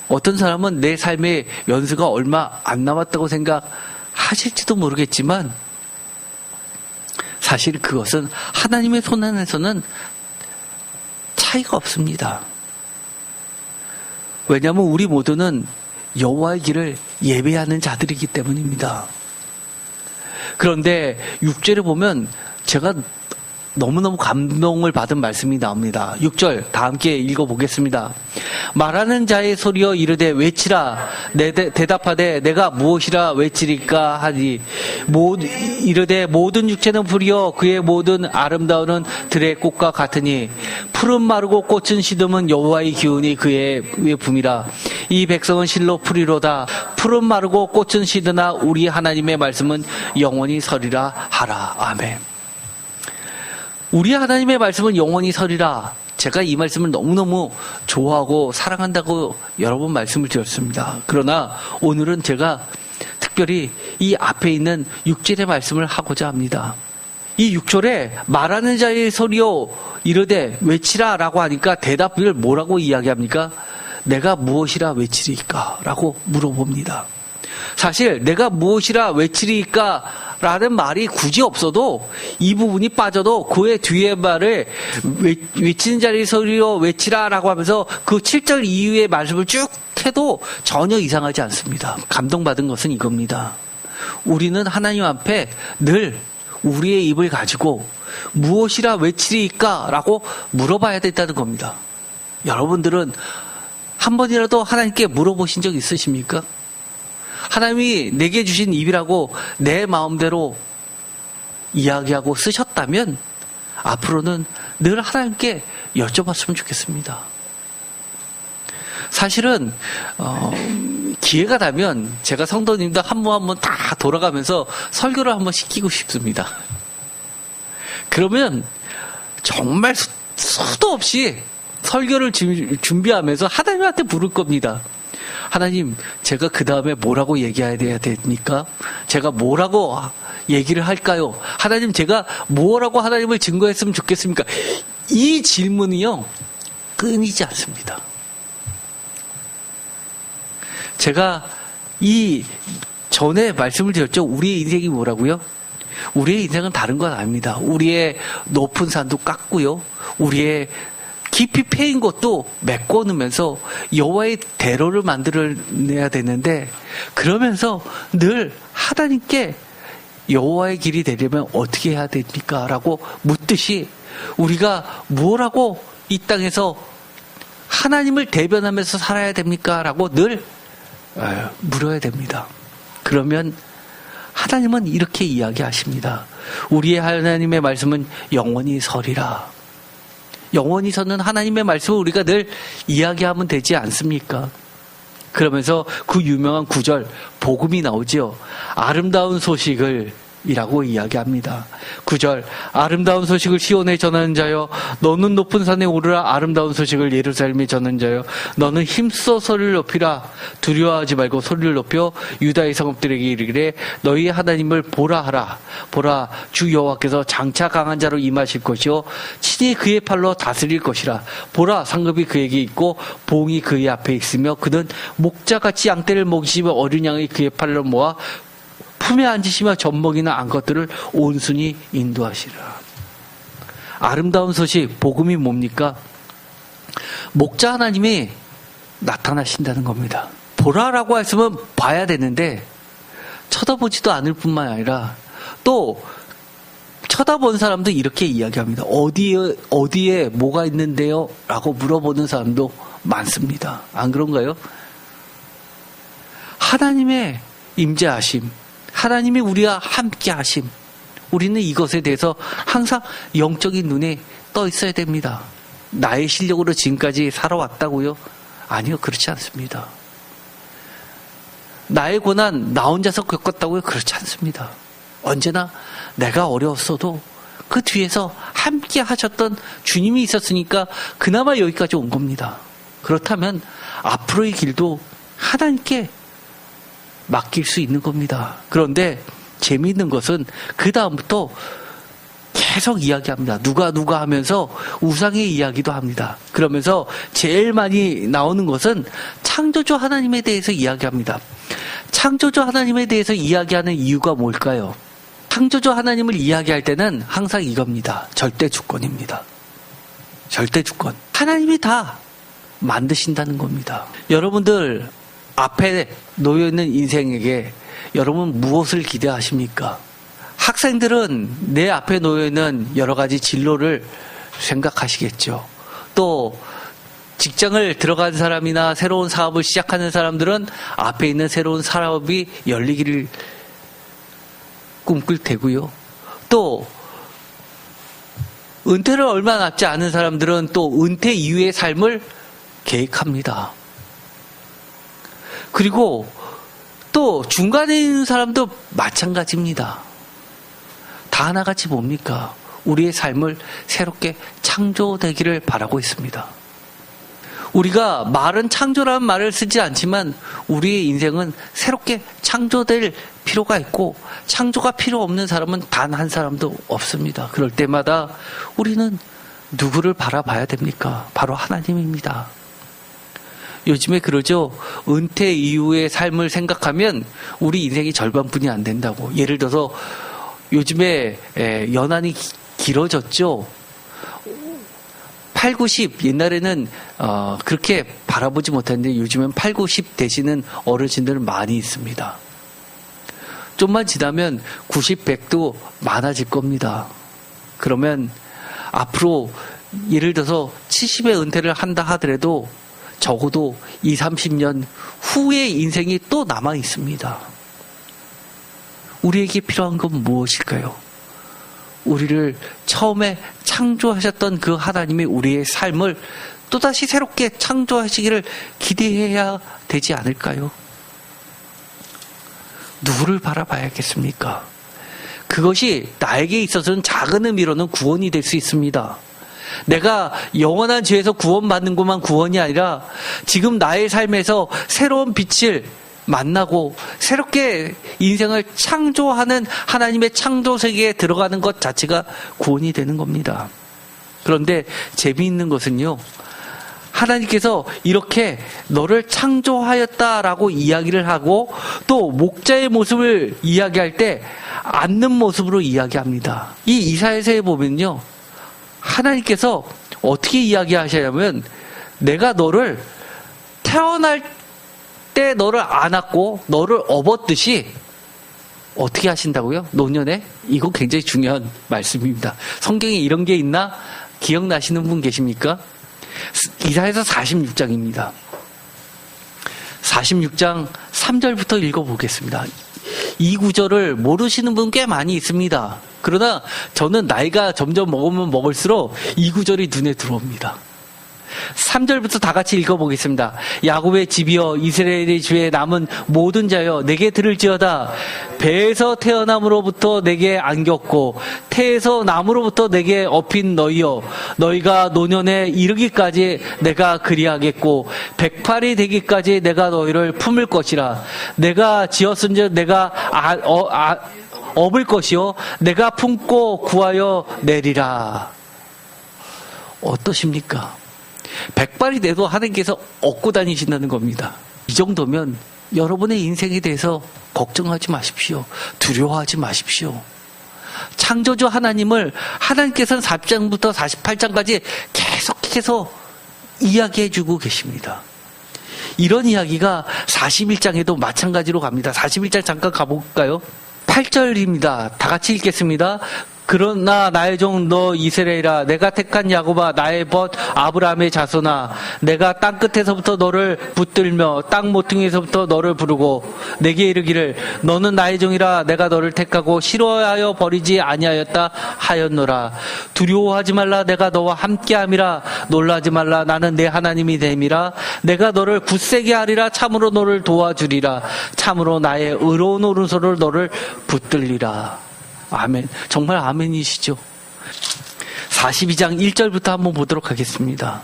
어떤 사람은 내 삶의 연수가 얼마 안 남았다고 생각하실지도 모르겠지만 사실 그것은 하나님의 손 안에서는 차이가 없습니다. 왜냐하면 우리 모두는 여호와의 길을 예배하는 자들이기 때문입니다. 그런데 6절에 보면 제가 너무너무 감동을 받은 말씀이 나옵니다. 6절 다 함께 읽어보겠습니다. 말하는 자의 소리여 이르되 외치라. 대답하되 내가 무엇이라 외치리까 하니 이르되 모든 육체는 풀이여 그의 모든 아름다움은 들의 꽃과 같으니 푸른 마르고 꽃은 시듬은 여호와의 기운이 그의 품이라. 이 백성은 실로 풀이로다. 푸른 마르고 꽃은 시드나 우리 하나님의 말씀은 영원히 서리라 하라. 아멘. 우리 하나님의 말씀은 영원히 서리라. 제가 이 말씀을 너무너무 좋아하고 사랑한다고 여러 번 말씀을 드렸습니다. 그러나 오늘은 제가 특별히 이 앞에 있는 6절의 말씀을 하고자 합니다. 이 6절에 말하는 자의 소리요 이르되 외치라 라고 하니까 대답을 뭐라고 이야기합니까? 내가 무엇이라 외치리까? 라고 물어봅니다. 사실 내가 무엇이라 외치리까? 라는 말이 굳이 없어도 이 부분이 빠져도 그의 뒤에 말을 외치는 자의 소리로 외치라 라고 하면서 그 7절 이후의 말씀을 쭉 해도 전혀 이상하지 않습니다. 감동받은 것은 이겁니다. 우리는 하나님 앞에 늘 우리의 입을 가지고 무엇이라 외치리까? 라고 물어봐야 된다는 겁니다. 여러분들은 한 번이라도 하나님께 물어보신 적 있으십니까? 하나님이 내게 주신 입이라고 내 마음대로 이야기하고 쓰셨다면 앞으로는 늘 하나님께 여쭤봤으면 좋겠습니다. 사실은 기회가 되면 제가 성도님들 한 분 한 분 다 돌아가면서 설교를 한번 시키고 싶습니다. 그러면 정말 수도 없이 설교를 준비하면서 하나님한테 부를 겁니다. 하나님, 제가 그 다음에 뭐라고 얘기해야 됩니까? 제가 뭐라고 얘기를 할까요? 하나님, 제가 뭐라고 하나님을 증거했으면 좋겠습니까? 이 질문이요, 끊이지 않습니다. 제가 이 전에 말씀을 드렸죠. 우리의 인생이 뭐라고요? 우리의 인생은 다른 건 아닙니다. 우리의 높은 산도 깎고요. 우리의 깊이 패인 것도 메꿔놓으면서 여호와의 대로를 만들어내야 되는데 그러면서 늘 하나님께 여호와의 길이 되려면 어떻게 해야 됩니까? 라고 묻듯이 우리가 뭐라고 이 땅에서 하나님을 대변하면서 살아야 됩니까? 라고 늘 물어야 됩니다. 그러면 하나님은 이렇게 이야기하십니다. 우리의 하나님의 말씀은 영원히 서리라. 영원히 서는 하나님의 말씀을 우리가 늘 이야기하면 되지 않습니까? 그러면서 그 유명한 구절 복음이 나오지요. 아름다운 소식을 이라고 이야기합니다. 9절 아름다운 소식을 시온에 전하는 자여 너는 높은 산에 오르라. 아름다운 소식을 예루살렘에 전하는 자여 너는 힘써 소리를 높이라. 두려워하지 말고 소리를 높여 유다의 성읍들에게 이르기를 너희의 하나님을 보라 하라. 보라 주 여호와께서 장차 강한 자로 임하실 것이요 친히 그의 팔로 다스릴 것이라. 보라 상급이 그에게 있고 봉이 그의 앞에 있으며 그는 목자같이 양떼를 먹이시며 어린 양이 그의 팔로 모아 품에 앉으시며 젖먹이나 암것들을 온순히 인도하시라. 아름다운 소식, 복음이 뭡니까? 목자 하나님이 나타나신다는 겁니다. 보라라고 했으면 봐야 되는데 쳐다보지도 않을 뿐만 아니라 또 쳐다본 사람도 이렇게 이야기합니다. 어디에 뭐가 있는데요? 라고 물어보는 사람도 많습니다. 안 그런가요? 하나님의 임재하심, 하나님이 우리와 함께 하심, 우리는 이것에 대해서 항상 영적인 눈에 떠 있어야 됩니다. 나의 실력으로 지금까지 살아왔다고요? 아니요, 그렇지 않습니다. 나의 고난 나 혼자서 겪었다고요? 그렇지 않습니다. 언제나 내가 어려웠어도 그 뒤에서 함께 하셨던 주님이 있었으니까 그나마 여기까지 온 겁니다. 그렇다면 앞으로의 길도 하나님께 맡길 수 있는 겁니다. 그런데 재미있는 것은 그 다음부터 계속 이야기합니다. 누가 하면서 우상의 이야기도 합니다. 그러면서 제일 많이 나오는 것은 창조주 하나님에 대해서 이야기합니다. 창조주 하나님에 대해서 이야기하는 이유가 뭘까요? 창조주 하나님을 이야기할 때는 항상 이겁니다. 절대 주권입니다. 절대 주권. 하나님이 다 만드신다는 겁니다. 여러분들 앞에 놓여있는 인생에게 여러분 무엇을 기대하십니까? 학생들은 내 앞에 놓여있는 여러 가지 진로를 생각하시겠죠. 또 직장을 들어간 사람이나 새로운 사업을 시작하는 사람들은 앞에 있는 새로운 사업이 열리기를 꿈꿀 테고요. 또 은퇴를 얼마 남지 않은 사람들은 또 은퇴 이후의 삶을 계획합니다. 그리고 또 중간에 있는 사람도 마찬가지입니다. 다 하나같이 뭡니까? 우리의 삶을 새롭게 창조되기를 바라고 있습니다. 우리가 말은 창조라는 말을 쓰지 않지만 우리의 인생은 새롭게 창조될 필요가 있고 창조가 필요 없는 사람은 단 한 사람도 없습니다. 그럴 때마다 우리는 누구를 바라봐야 됩니까? 바로 하나님입니다. 요즘에 그러죠. 은퇴 이후의 삶을 생각하면 우리 인생이 절반뿐이 안 된다고. 예를 들어서 요즘에 연한이 길어졌죠. 8, 90 옛날에는 그렇게 바라보지 못했는데 요즘엔 8, 90 되시는 어르신들 많이 있습니다. 좀만 지나면 90, 100도 많아질 겁니다. 그러면 앞으로 예를 들어서 70에 은퇴를 한다 하더라도 적어도 20, 30년 후의 인생이 또 남아 있습니다. 우리에게 필요한 건 무엇일까요? 우리를 처음에 창조하셨던 그 하나님이 우리의 삶을 또다시 새롭게 창조하시기를 기대해야 되지 않을까요? 누구를 바라봐야겠습니까? 그것이 나에게 있어서는 작은 의미로는 구원이 될 수 있습니다. 내가 영원한 죄에서 구원받는 것만 구원이 아니라 지금 나의 삶에서 새로운 빛을 만나고 새롭게 인생을 창조하는 하나님의 창조 세계에 들어가는 것 자체가 구원이 되는 겁니다. 그런데 재미있는 것은요, 하나님께서 이렇게 너를 창조하였다라고 이야기를 하고 또 목자의 모습을 이야기할 때 앉는 모습으로 이야기합니다. 이 이사야서에 보면요, 하나님께서 어떻게 이야기하시냐면 내가 너를 태어날 때 너를 안았고 너를 업었듯이 어떻게 하신다고요? 노년에? 이거 굉장히 중요한 말씀입니다. 성경에 이런 게 있나? 기억나시는 분 계십니까? 이사야서 46장입니다. 46장 3절부터 읽어보겠습니다. 이 구절을 모르시는 분 꽤 많이 있습니다. 그러나 저는 나이가 점점 먹으면 먹을수록 이 구절이 눈에 들어옵니다. 3절부터 다 같이 읽어보겠습니다. 야곱의 집이여 이스라엘의 주에 남은 모든 자여 내게 들을지어다. 배에서 태어남으로부터 내게 안겼고 태에서 남으로부터 내게 업힌 너희여 너희가 노년에 이르기까지 내가 그리하겠고 108이 되기까지 내가 너희를 품을 것이라. 내가 지었은즉 내가 업을 것이요 내가 품고 구하여 내리라. 어떠십니까? 100발이 돼도 하나님께서 업고 다니신다는 겁니다. 이 정도면 여러분의 인생에 대해서 걱정하지 마십시오. 두려워하지 마십시오. 창조주 하나님을 하나님께서는 4장부터 48장까지 계속해서 이야기해주고 계십니다. 이런 이야기가 41장에도 마찬가지로 갑니다. 41장 잠깐 가볼까요? 8절입니다. 다 같이 읽겠습니다. 그러나 나의 종 너 이스라엘아 내가 택한 야곱아 나의 벗 아브라함의 자손아 내가 땅 끝에서부터 너를 붙들며 땅 모퉁이에서부터 너를 부르고 내게 이르기를 너는 나의 종이라 내가 너를 택하고 싫어하여 버리지 아니하였다 하였노라. 두려워하지 말라 내가 너와 함께함이라. 놀라지 말라 나는 내 하나님이 됨이라. 내가 너를 굳세게 하리라. 참으로 너를 도와주리라. 참으로 나의 의로운 오른손을 너를 붙들리라. 아멘. 정말 아멘이시죠. 42장 1절부터 한번 보도록 하겠습니다.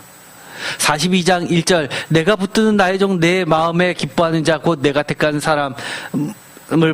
42장 1절 내가 붙드는 나의 종 내 마음에 기뻐하는 자 곧 내가 택한 사람을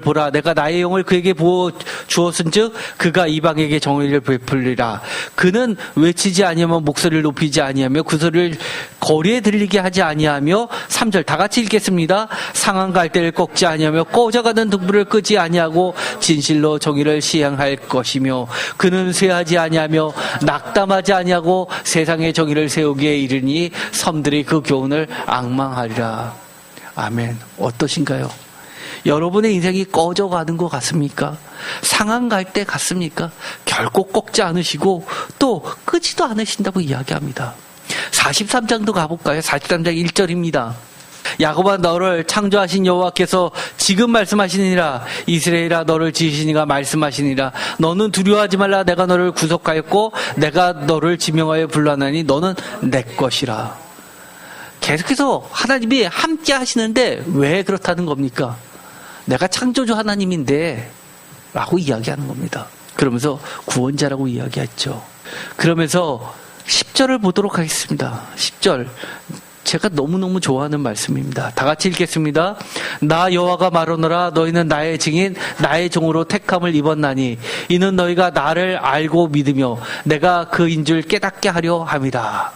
보라. 내가 나의 영을 그에게 부어 주었은즉 그가 이방에게 정의를 베풀리라. 그는 외치지 아니하며 목소리를 높이지 아니하며 그 소리를 거리에 들리게 하지 아니하며 3절 다 같이 읽겠습니다. 상한 갈대를 꺾지 아니하며 꺼져가는 등불을 끄지 아니하고 진실로 정의를 시행할 것이며 그는 쇠하지 아니하며 낙담하지 아니하고 세상의 정의를 세우기에 이르니 섬들이 그 교훈을 앙망하리라. 아멘. 어떠신가요? 여러분의 인생이 꺼져가는 것 같습니까? 상한 갈대 같습니까? 결코 꺾지 않으시고 또 끄지도 않으신다고 이야기합니다. 43장도 가볼까요? 43장 1절입니다. 야곱아 너를 창조하신 여호와께서 지금 말씀하시니라. 이스라엘아 너를 지으신 이가 말씀하시니라. 너는 두려워하지 말라. 내가 너를 구속하였고 내가 너를 지명하여 불러나니 너는 내 것이라. 계속해서 하나님이 함께 하시는데 왜 그렇다는 겁니까? 내가 창조주 하나님인데 라고 이야기하는 겁니다. 그러면서 구원자라고 이야기했죠. 그러면서 10절을 보도록 하겠습니다. 10절 제가 너무너무 좋아하는 말씀입니다. 다 같이 읽겠습니다. 나 여호와가 말하노라. 너희는 나의 증인 나의 종으로 택함을 입었나니 이는 너희가 나를 알고 믿으며 내가 그인 줄 깨닫게 하려 함이라.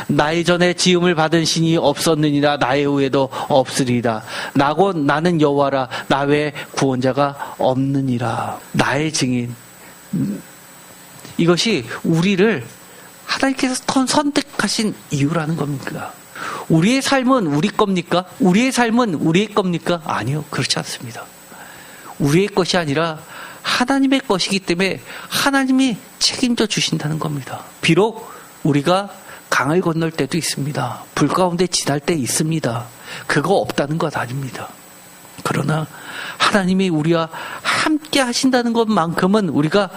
나의 전에 지음을 받은 신이 없었느니라. 나의 후에도 없으리라. 나는 여호와라. 나 외에 구원자가 없느니라. 나의 증인. 이것이 우리를 하나님께서 선택하신 이유라는 겁니까? 우리의 삶은 우리 겁니까? 우리의 삶은 우리의 겁니까? 아니요. 그렇지 않습니다. 우리의 것이 아니라 하나님의 것이기 때문에 하나님이 책임져 주신다는 겁니다. 비록 우리가 강을 건널 때도 있습니다. 불 가운데 지날 때 있습니다. 그거 없다는 것 아닙니다. 그러나 하나님이 우리와 함께 하신다는 것만큼은 우리가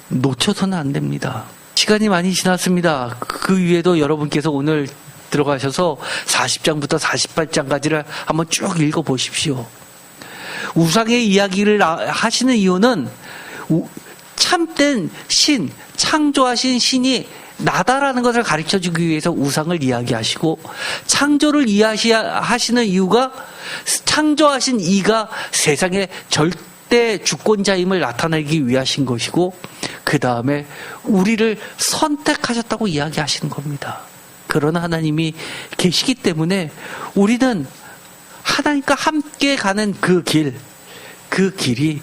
놓쳐서는 안 됩니다. 시간이 많이 지났습니다. 그 위에도 여러분께서 오늘 들어가셔서 40장부터 48장까지를 한번 쭉 읽어보십시오. 우상의 이야기를 하시는 이유는 참된 신, 창조하신 신이 나다라는 것을 가르쳐주기 위해서 우상을 이야기하시고 창조를 이해하시는 이유가 창조하신 이가 세상의 절대 주권자임을 나타내기 위하신 것이고 그 다음에 우리를 선택하셨다고 이야기하시는 겁니다. 그런 하나님이 계시기 때문에 우리는 하나님과 함께 가는 그 길이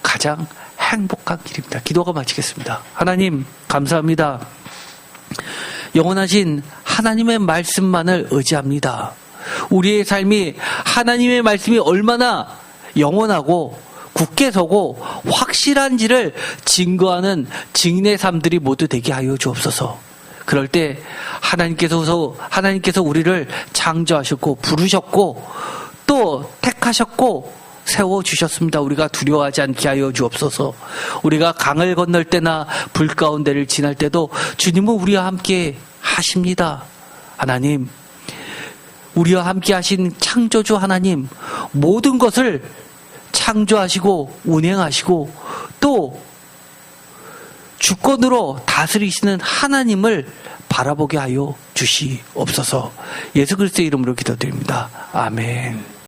가장 행복한 길입니다. 기도가 마치겠습니다. 하나님 감사합니다. 영원하신 하나님의 말씀만을 의지합니다. 우리의 삶이 하나님의 말씀이 얼마나 영원하고 굳게 서고 확실한지를 증거하는 증인의 삶들이 모두 되게 하여 주옵소서. 그럴 때 하나님께서 우리를 창조하셨고 부르셨고 또 택하셨고 세워주셨습니다. 우리가 두려워하지 않게 하여 주옵소서. 우리가 강을 건널 때나 불 가운데를 지날 때도 주님은 우리와 함께 하십니다. 하나님, 우리와 함께 하신 창조주 하나님, 모든 것을 창조하시고 운행하시고 또 주권으로 다스리시는 하나님을 바라보게 하여 주시옵소서. 예수 그리스도의 이름으로 기도드립니다. 아멘.